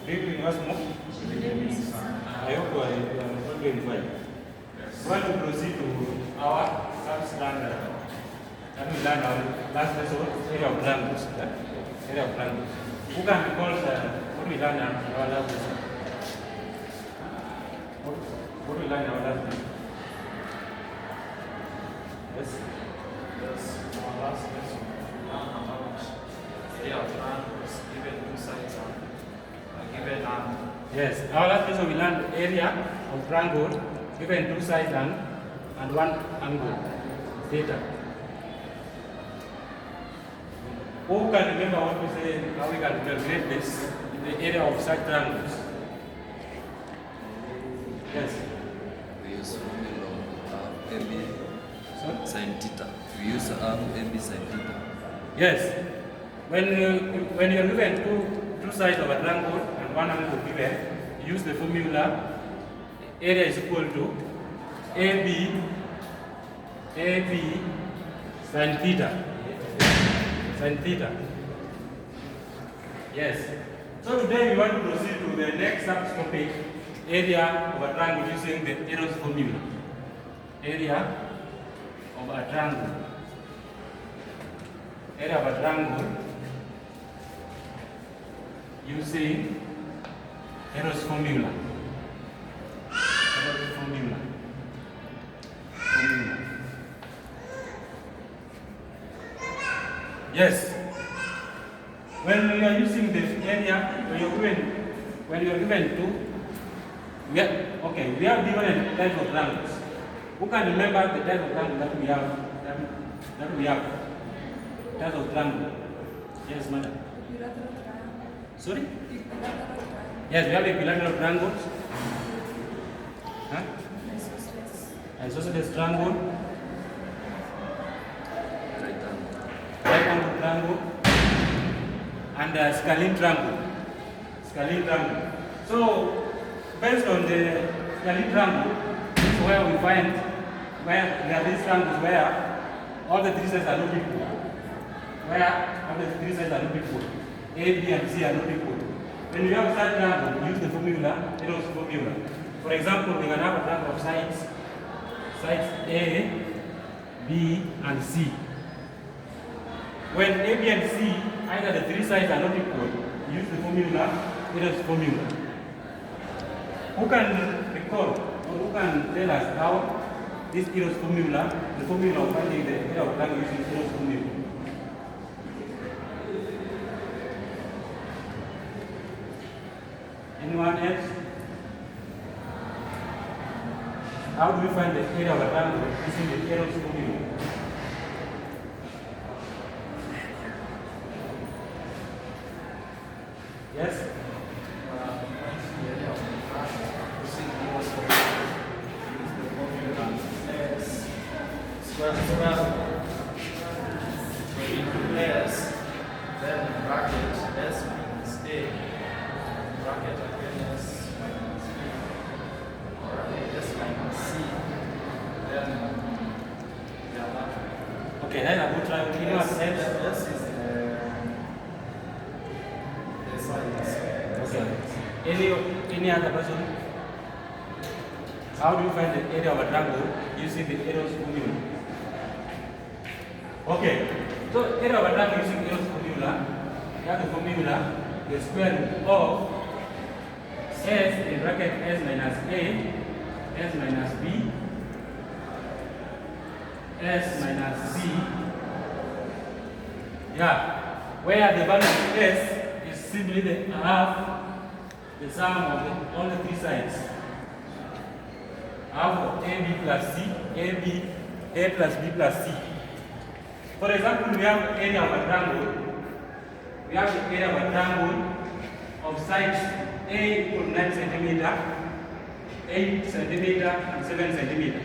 Living was more? I hope you are doing fine. We want to proceed to our sub-standard. And we learn our last lesson, area of language. Area of language. Who can recall what we learned our last lesson? What we learned our last lesson? Yes? Yes, our last lesson, we learned about area of language given two sides and given an. Yes, our last lesson we learned area of triangle given two sides and one angle, theta. Who can remember what we say, how we can calculate this in the area of such triangles? Yes. We use formula of AB sin theta. We use AB sin theta. Yes. When you're given two sides of a triangle and one angle given, you use the formula area is equal to AB sin theta. Sin theta. Yes. So today we want to proceed to the next subtopic, area of a triangle using the Heron's formula. Area of a triangle. Area of a triangle using Heron's formula. Heron's formula. Yes. When we are using the area, when you are given two, we have different types of triangles. Who can remember the type of triangle that we have? Type of triangle. Yes, madam. Sorry? Yes, we have equilateral triangles. Huh? Isosceles triangle. Right angle triangle. And scalene triangle. Scalene triangle. So, based on the scalene triangle, is where we find where there are these triangles where all the three sides are not equal. Where all the three sides are not equal. A, B, and C are not equal. When we have such triangle, we use the formula, Heron's formula. For example, we can have a triangle of sides A, B, and C. When A, B, and C, either the three sides are not equal, we use the formula, Heron's formula. Who can recall or who can tell us how this Heron's formula, the formula of finding the area of triangle using Heron's formula? Anyone else? How do we find the area of a triangle using the Heron's formula? Yes? The area of the triangle using Heron's formula, use the formula S square into S, then bracket S minus A. Bracket again S minus B, or S minus C, then the other. Okay, then I will try to S is the size. Okay. Any other person? How do you find the area of a triangle using the Heron's formula? Okay. So area of a triangle using Heron's formula, we have the formula, the square root of S in bracket S minus A, S minus B, S minus C. Yeah, where the value of S is simply the sum of all the three sides. Half of AB plus C, A plus B plus C. For example, we have the area of a triangle. We have the area of a triangle of sides A equal 9 centimeter, 8 centimeter, and 7 centimeter.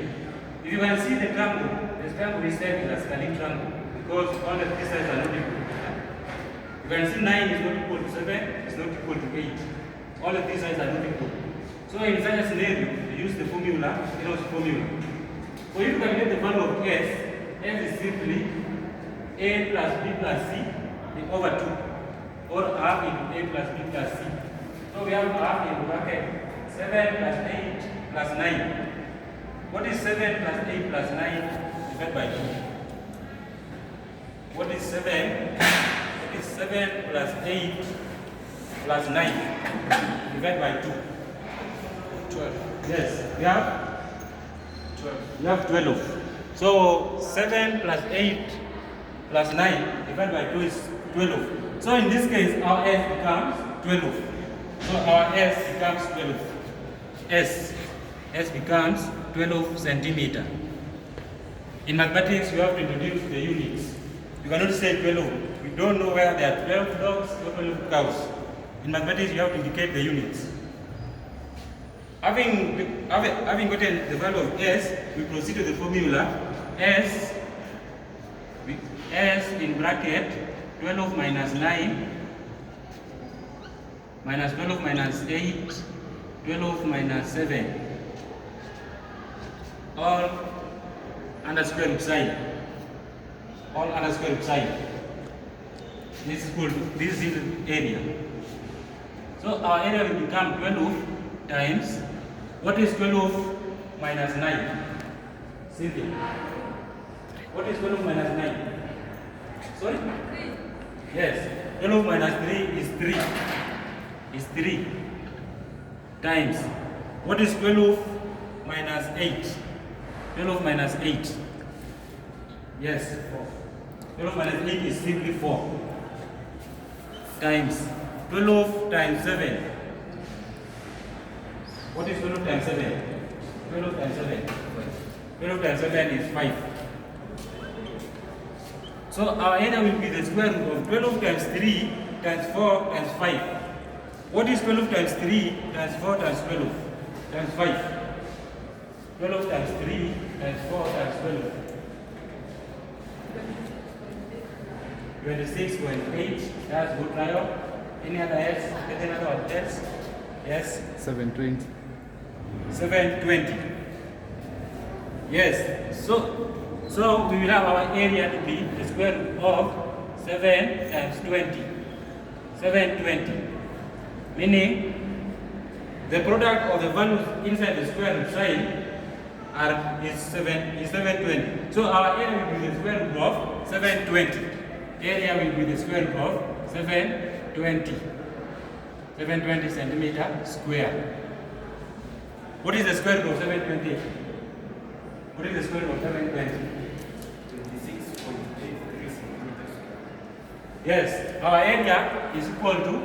If you can see the triangle is said is a scalene triangle because all the three sides are not equal. You can see 9 is not equal to 7, it's not equal to 8. All the three sides are not equal. So in such a scenario, you use the formula, Heron's formula. For you to calculate the value of S is simply A plus B plus C over 2. or half into A plus B plus C. So we have half in bracket 7 plus 8 plus 9. What is 7 plus 8 plus 9 divided by 2? What is 7? What is 7 plus 8 plus 9 divided by 2? 12. Yes, we have 12. We have 12. So 7 plus 8 plus 9 divided by 2 is 12. So in this case, our S becomes 12. So our S becomes 12. S becomes 12 centimeter. In mathematics, you have to introduce the units. You cannot say 12. We don't know where there are 12 dogs or 12 cows. In mathematics, you have to indicate the units. Having gotten the value of S, we proceed to the formula. S in bracket 12 minus 9 minus 12 minus 8, 12 minus 7, all under square root sign. All under square root sign. This is called, this is the area. So our area will become 12 times, what is 12 minus 9? Cynthia. What is 12 minus 9? Sorry? 3. Yes. 12 minus 3 is 3. Is 3. Times. What is 12 minus 8? 12 minus 8. Yes. 4. 12 minus 8 is simply 4. Times. 12 times 7. What is 12 times 7? 12 times 7. 12 times 7 is 5. So our area will be the square root of 12 times 3 times 4 times 5. What is 12 times 3 times 4 times 12 times 5? 12 times 3 times 4 times 12. 26.8. That's good trial. Any other else? Any other one else? Yes? 720. 720. Yes. So we will have our area to be the square root of 7 times 20. 720. Meaning the product of the values inside the square root sign is 720. So our area will be the square root of 720. Area will be the square root of 720. 720 centimeter square. What is the square root of 720? What is the square root of 720? 26.83 centimeters. Yes, our area is equal to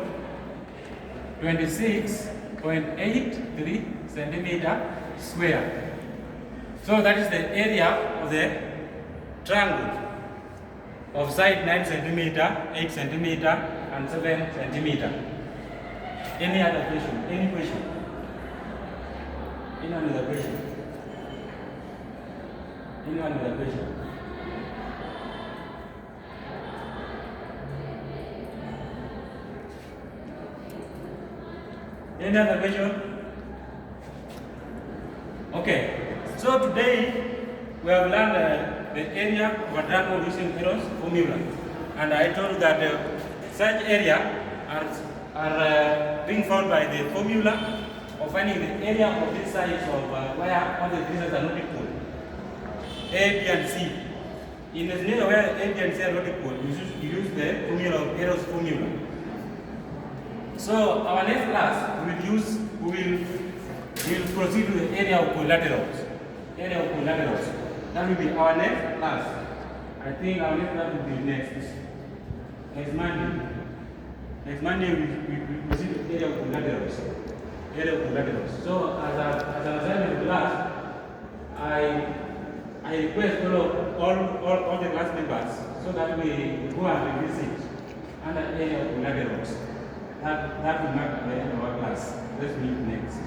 26.83 centimeter square. So that is the area of the triangle of side 9 centimeter, 8 centimeter, and 7 centimeter. Any other question? Any question? Any other question? Anyone with a question? Any other question? Okay. So today we have learned the area of a triangle using Heron's formula, and I told you that such area are being found by the formula of finding the area of these sides of where all the pieces are not equal. A, B, and C. In the scenario where A, B, and C are not equal, you use the formula of Heron's formula. So our next class we will proceed to the area of collaterals. Area of collaterals. That will be our next class. I think our next class will be next Monday. Next Monday we proceed to the area of collaterals. Area of collaterals. So as an assignment class, I request all the class members so that we go and revisit under area of collaterals. That will mark the end of our class. Let's meet next.